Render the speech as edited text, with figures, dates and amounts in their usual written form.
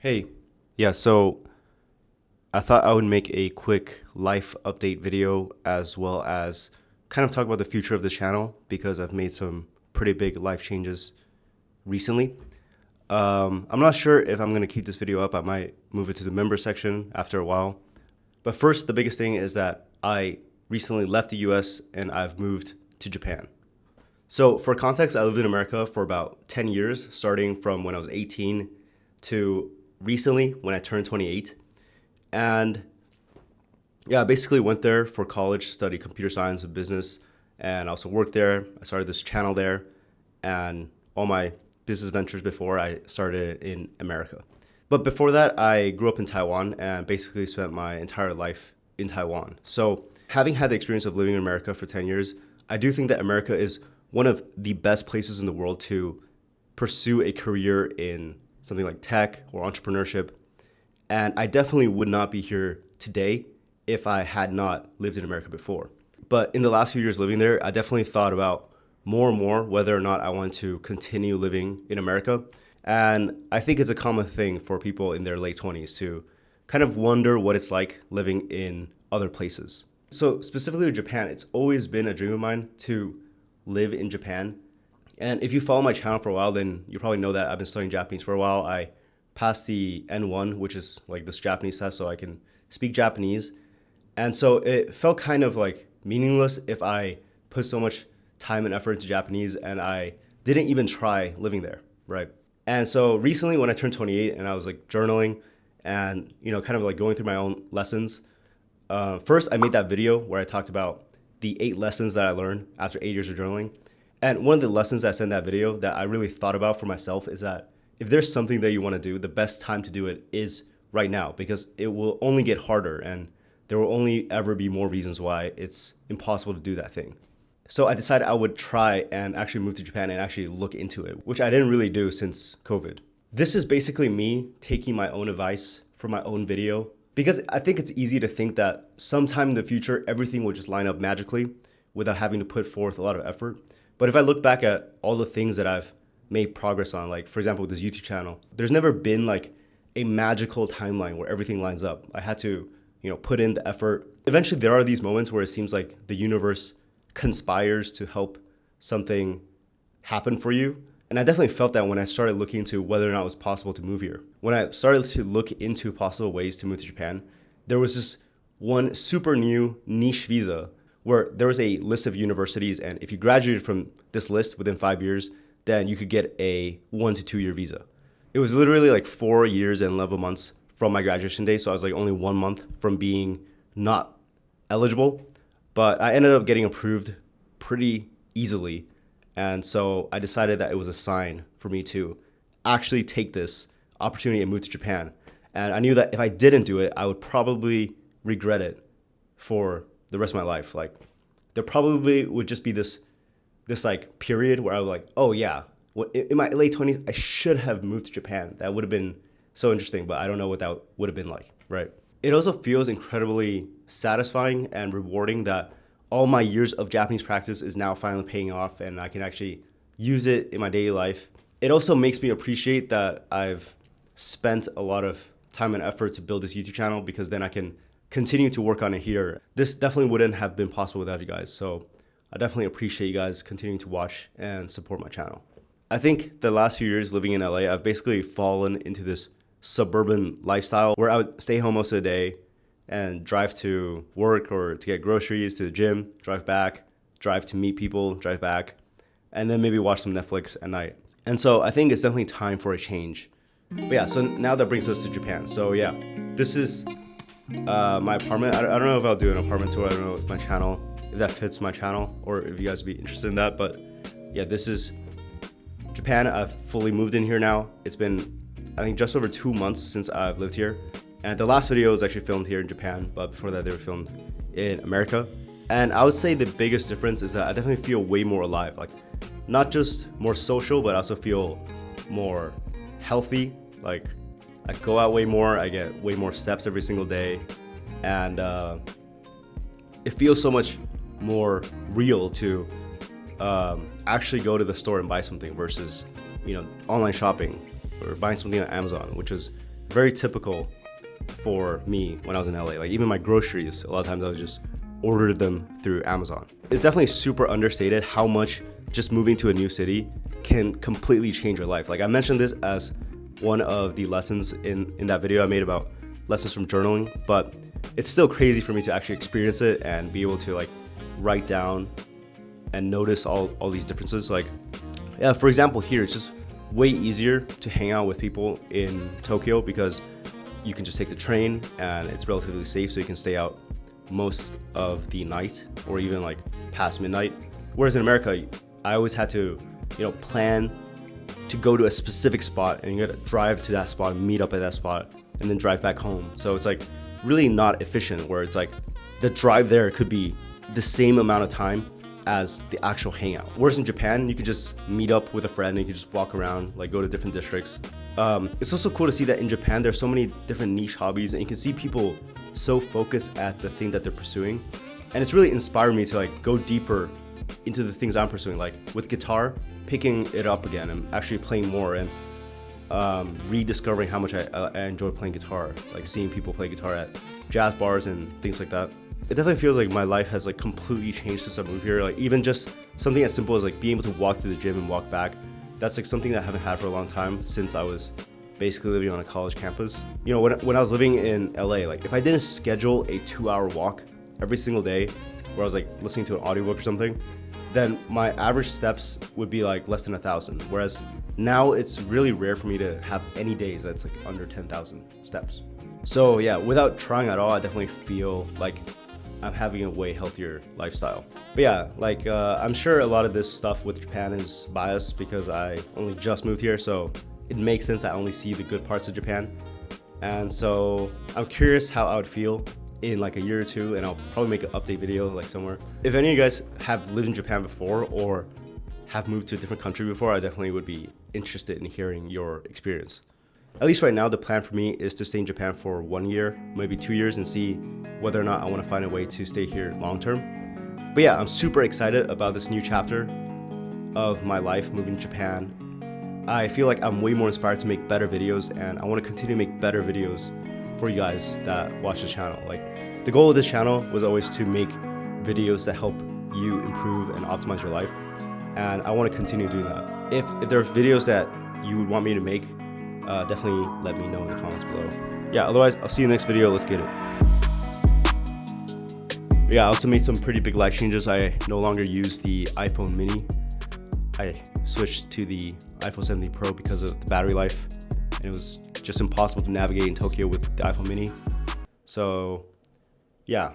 Hey, yeah, so I thought I would make a quick life update video as well as kind of talk about the future of this channel because I've made some pretty big life changes recently. I'm not sure if I'm going to keep this video up. I might move it to the member section after a while. But first, the biggest thing is that I recently left the US and I've moved to Japan. So, for context, I lived in America for about 10 years, starting from when I was 18 to recently when I turned 28. And yeah, I basically went there for college, studied computer science and business, and I also worked there. I started this channel there, and all my business ventures before I started in America. But before that, I grew up in Taiwan and basically spent my entire life in Taiwan. So, having had the experience of living in America for 10 years, I do think that America is one of the best places in the world to pursue a career in something like tech or entrepreneurship. And I definitely would not be here today if I had not lived in America before. But in the last few years living there, I definitely thought about more and more whether or not I want to continue living in America. And I think it's a common thing for people in their late 20s to kind of wonder what it's like living in other places. So specifically with Japan, it's always been a dream of mine to live in Japan. And if you follow my channel for a while, then you probably know that I've been studying Japanese for a while. I passed the N1, which is like this Japanese test, so I can speak Japanese. And so it felt kind of like meaningless if I put so much time and effort into Japanese and I didn't even try living there, right? And so recently when I turned 28 and I was like journaling and, kind of like going through my own lessons, first I made that video where I talked about the 8 lessons that I learned after 8 years of journaling. And one of the lessons that I said in that video that I really thought about for myself is that if there's something that you want to do, the best time to do it is right now because it will only get harder and there will only ever be more reasons why it's impossible to do that thing. So I decided I would try and actually move to Japan and actually look into it, which I didn't really do since COVID. This is basically me taking my own advice from my own video because I think it's easy to think that sometime in the future, everything will just line up magically without having to put forth a lot of effort. But if I look back at all the things that I've made progress on, like for example, with this YouTube channel, there's never been like a magical timeline where everything lines up. I had to, put in the effort. Eventually there are these moments where it seems like the universe conspires to help something happen for you. And I definitely felt that when I started looking into whether or not it was possible to move here. When I started to look into possible ways to move to Japan, there was this one super new niche visa where there was a list of universities, and if you graduated from this list within 5 years, then you could get a 1 to 2 year visa. It was literally like 4 years and 11 months from my graduation day, so I was like only 1 month from being not eligible, but I ended up getting approved pretty easily, and so I decided that it was a sign for me to actually take this opportunity and move to Japan. And I knew that if I didn't do it, I would probably regret it for the rest of my life. Like there probably would just be this like period where I was like, oh yeah, in my late 20s, I should have moved to Japan. That would have been so interesting, but I don't know what that would have been like, right? It also feels incredibly satisfying and rewarding that all my years of Japanese practice is now finally paying off and I can actually use it in my daily life. It also makes me appreciate that I've spent a lot of time and effort to build this YouTube channel because then I can continue to work on it here. This definitely wouldn't have been possible without you guys. So I definitely appreciate you guys continuing to watch and support my channel. I think the last few years living in LA, I've basically fallen into this suburban lifestyle where I would stay home most of the day and drive to work or to get groceries, to the gym, drive back, drive to meet people, drive back, and then maybe watch some Netflix at night. And so I think it's definitely time for a change. But yeah, so now that brings us to Japan. So yeah, this is my apartment. I don't know if I'll do an apartment tour. I don't know if my channel, if that fits my channel or if you guys would be interested in that. But yeah, this is Japan. I've fully moved in here now. It's been, I think, just over 2 months since I've lived here. And the last video was actually filmed here in Japan, but before that they were filmed in America. And I would say the biggest difference is that I definitely feel way more alive. Like not just more social, but I also feel more healthy. Like I go out way more, I get way more steps every single day, and it feels so much more real to actually go to the store and buy something versus online shopping or buying something on Amazon, which is very typical for me when I was in LA. Like even my groceries, a lot of times I would just order them through Amazon. It's definitely super understated how much just moving to a new city can completely change your life. Like I mentioned this as one of the lessons in that video I made about lessons from journaling, but it's still crazy for me to actually experience it and be able to like write down and notice all these differences. Like, yeah, for example, here it's just way easier to hang out with people in Tokyo because you can just take the train and it's relatively safe, so you can stay out most of the night or even like past midnight. Whereas in America, I always had to, plan to go to a specific spot, and you gotta drive to that spot, meet up at that spot, and then drive back home. So it's like really not efficient, where it's like the drive there could be the same amount of time as the actual hangout. Whereas in Japan, you could just meet up with a friend and you could just walk around, like go to different districts. It's also cool to see that in Japan, there's so many different niche hobbies, and you can see people so focused at the thing that they're pursuing. And it's really inspired me to like go deeper into the things I'm pursuing. Like with guitar, picking it up again and actually playing more, and rediscovering how much I enjoy playing guitar, like seeing people play guitar at jazz bars and things like that. It definitely feels like my life has like completely changed since I moved here. Like even just something as simple as like being able to walk to the gym and walk back, that's like something that I haven't had for a long time since I was basically living on a college campus. When I was living in LA, like if I didn't schedule a 2-hour walk every single day where I was like listening to an audiobook or something, then my average steps would be like less than 1,000. Whereas now it's really rare for me to have any days that's like under 10,000 steps. So yeah, without trying at all, I definitely feel like I'm having a way healthier lifestyle. But yeah, like I'm sure a lot of this stuff with Japan is biased because I only just moved here, so it makes sense I only see the good parts of Japan. And so I'm curious how I would feel in like a year or two, and I'll probably make an update video like somewhere. If any of you guys have lived in Japan before or have moved to a different country before, I definitely would be interested in hearing your experience. At least right now, the plan for me is to stay in Japan for 1 year, maybe 2 years, and see whether or not I want to find a way to stay here long term. But yeah, I'm super excited about this new chapter of my life moving to Japan. I feel like I'm way more inspired to make better videos, and I want to continue to make better videos for you guys that watch this channel. Like the goal of this channel was always to make videos that help you improve and optimize your life, and I want to continue doing that. If there's videos that you would want me to make, definitely let me know in the comments below. Yeah, otherwise I'll see you in the next video. Let's get it. Yeah, I also made some pretty big life changes. I no longer use the iPhone mini. I switched to the iPhone 17 Pro because of the battery life, and it was just impossible to navigate in Tokyo with the iPhone mini. So yeah,